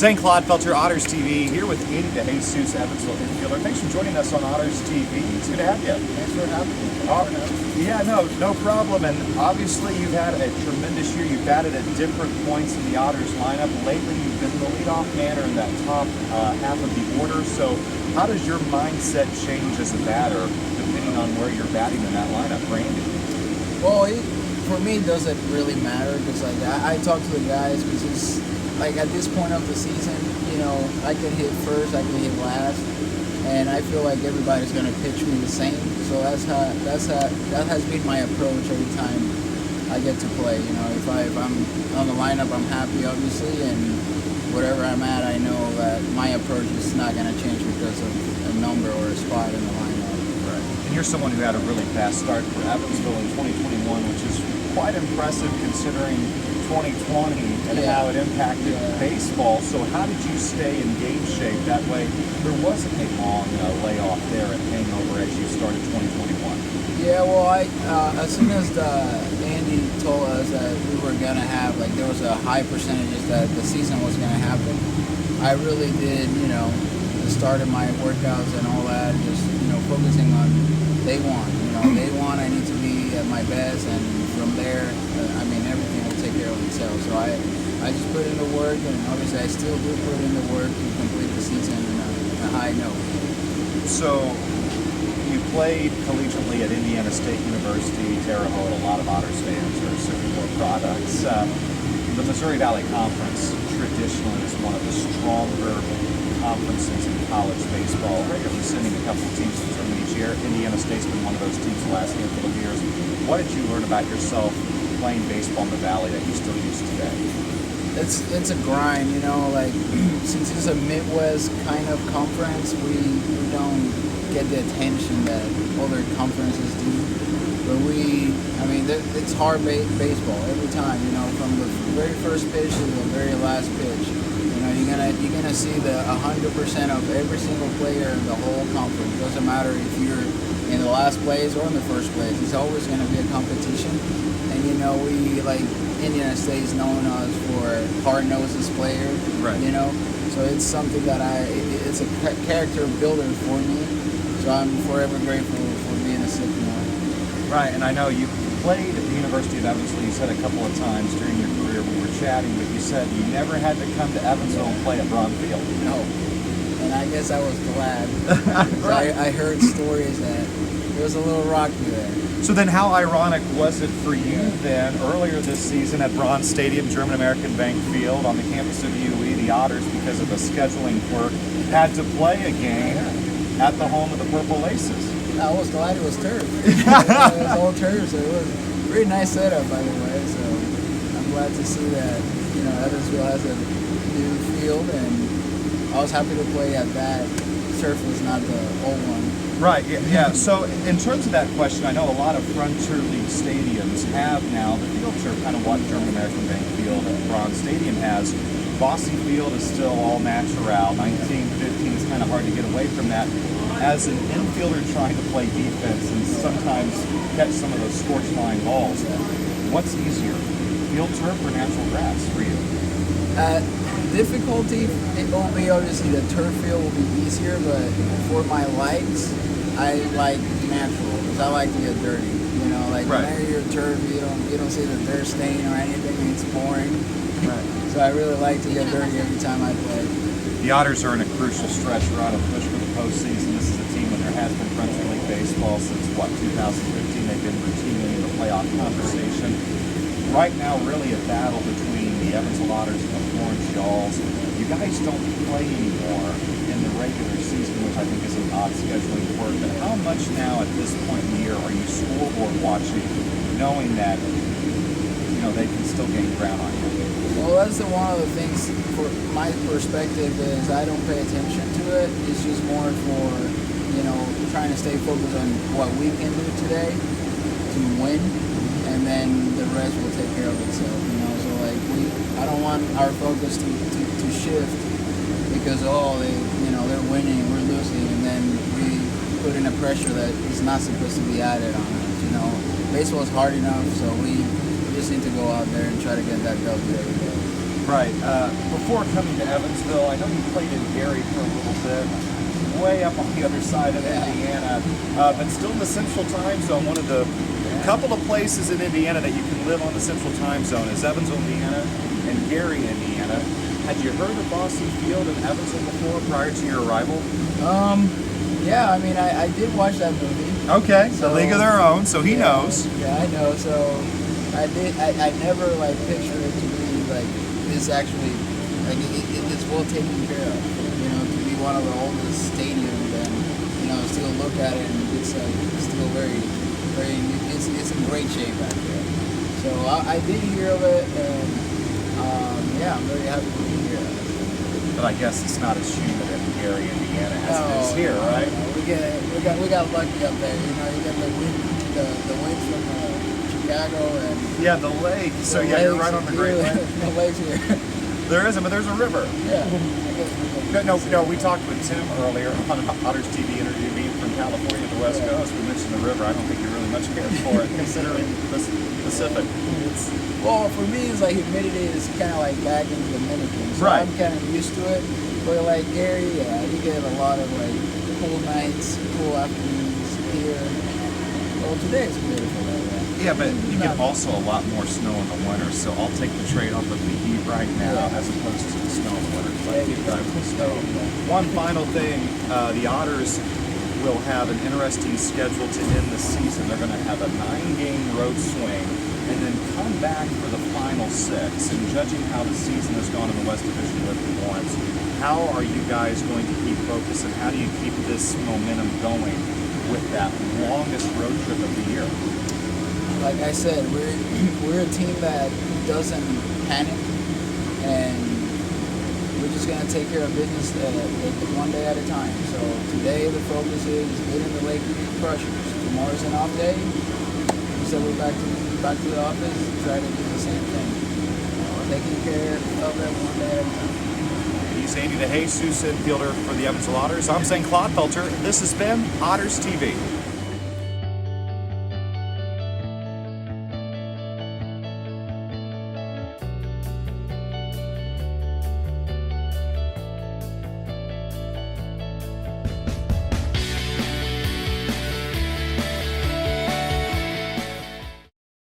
Zane, Clodfelter, OttersTV, here with Andy DeJesus, Evansville infielder. Thanks for joining us on OttersTV. It's good to have you. Thanks for having me. Yeah, no problem. And obviously you've had a tremendous year. You've batted at different points in the Otters lineup. Lately you've been the leadoff man or in that top half of the order. So how does your mindset change as a batter depending on where you're batting in that lineup, Randy? Well, for me it doesn't really matter because I talk to the guys because it's like at this point of the season, I can hit first, I can hit last, and I feel like everybody's gonna pitch me the same. So that has been my approach every time I get to play. If I'm on the lineup, I'm happy obviously, and wherever I'm at, I know that my approach is not gonna change because of a number or a spot in the lineup. Right. And you're someone who had a really fast start for Evansville in 2021, which is quite impressive considering 2020 and how it impacted baseball. So how did you stay in game shape? That way there wasn't a long layoff there and hangover as you started 2021. Yeah, well, as soon as Andy told us that we were going to have, there was a high percentage that the season was going to happen, I really did, started my workouts and all that, just, focusing on day one. Day one, I need to be at my best, and from there, everything will take care of itself. So I just put in the work, and obviously I still do put in the work to complete the season in a high note. So you played collegiately at Indiana State University, Terre Haute. A lot of Otters fans are serving more products. The Missouri Valley Conference traditionally is one of the stronger conferences in college baseball, regularly sending a couple of teams to the tournament each year. Indiana State's been one of those teams the last handful of years. What did you learn about yourself playing baseball in the Valley that you still use today? It's a grind, since it's a Midwest kind of conference, we don't get the attention that other conferences do. But it's hard baseball every time, from the very first pitch to the very last pitch. You're gonna see the 100% of every single player in the whole conference. Doesn't matter if you're in the last place or in the first place. It's always gonna be a competition. And we Indiana State is known as for hard-nosed players. Right. So it's something that it's a character builder for me. So I'm forever grateful for being a Sycamore. Right, and I know you played at the University of Evansville. You said a couple of times during your career we were chatting, but you said you never had to come to Evansville and play at Braun Field. No, and I guess I was glad. Right. I heard stories that it was a little rocky there. So then how ironic was it for you then, earlier this season at Braun Stadium, German American Bank Field, on the campus of UE, the Otters, because of the scheduling quirk, had to play a game at the home of the Purple Laces? I was glad it was turf. It was all turf, so it was a very nice setup, by the way. So I'm glad to see that Evansville has a new field, and I was happy to play at that. Turf was not the old one. Right, yeah. So in terms of that question, I know a lot of Frontier League stadiums have now the field turf, kind of what German American Bank Field and Braun Stadium has. Bossy Field is still all natural. 1915 is kind of hard to get away from that. As an infielder trying to play defense and sometimes catch some of those scorched line balls, what's easier, field turf or natural grass for you? Difficulty, it will be obviously the turf field will be easier, but for my likes, I like natural because I like to get dirty. Right. Whenever you're turf, you don't see the dirt stain or anything. It's boring. Right. So I really like to get dirty every time I play. The Otters are in a crucial stretch. We're on a push for the postseason. This is a team when there has been Frontier League baseball since 2015. They've been routinely in the playoff conversation. Right now, really a battle between the Evansville Otters and the Florence Yalls. You guys don't play anymore in the regular season, which I think is an odd scheduling work. But how much now at this point in the year are you scoreboard watching, knowing that they can still gain ground on you? Well, that's one of the things for my perspective is I don't pay attention to it. It's just more for, trying to stay focused on what we can do today to win, and then the rest will take care of itself. So I don't want our focus to shift because they're winning, we're losing, and then we put in a pressure that is not supposed to be added on us. Baseball is hard enough, so we just need to go out there and try to get that W every day. Right. Before coming to Evansville, I know you played in Gary for a little bit, way up on the other side of Indiana, but still in the Central Time Zone. One of the couple of places in Indiana that you can live on the Central Time Zone is Evansville, Indiana, and Gary, Indiana. Had you heard of Boston Field in Evansville before, prior to your arrival? Yeah, I mean, I did watch that movie. Okay, so, The League of Their Own, so he knows. Yeah, I know. So I never like pictured it to be like this. Actually, like it's well taken care of. You know, to be one of the oldest stadiums, and you know, still look at it, and it's still very, it's in great shape back there. So I did hear of it, and yeah, I'm very happy to be here. But I guess it's not as humid in Gary, Indiana as it is here, right? We got lucky up there. You know, you got the wind from Chicago and yeah, the lake. So yeah, you're right on the Great Lake. The lakes here. There isn't, but there's a river. Yeah. No, we talked with Tim earlier on an OttersTV interview, being from California to the West Coast. We mentioned the river. I don't think he really much cares for it, considering the Pacific. Well, for me, it's like humidity is kind of like back in the Dominican, so right. I'm kind of used to it. But like Gary, yeah, you get a lot of like cool nights, cool afternoons here. Well, today it's beautiful. Yeah, but you get also a lot more snow in the winter, so I'll take the trade-off of the heat right now as opposed to the snow in the winter. So I keep driving the snow. One final thing, the Otters will have an interesting schedule to end the season. They're going to have a 9-game road swing and then come back for the final 6. And judging how the season has gone in the West Division with the Lawrence, how are you guys going to keep focus, and how do you keep this momentum going with that longest road trip of the year? Like I said, we're a team that doesn't panic, and we're just gonna take care of business one day at a time. So today the focus is getting the Lake Crushers. Tomorrow's an off day, so we're back to the office, try to do the same thing, taking care of it one day at a time. He's Andy DeJesus, infielder for the Evansville Otters. I'm Zane Clodfelter. This has been OttersTV.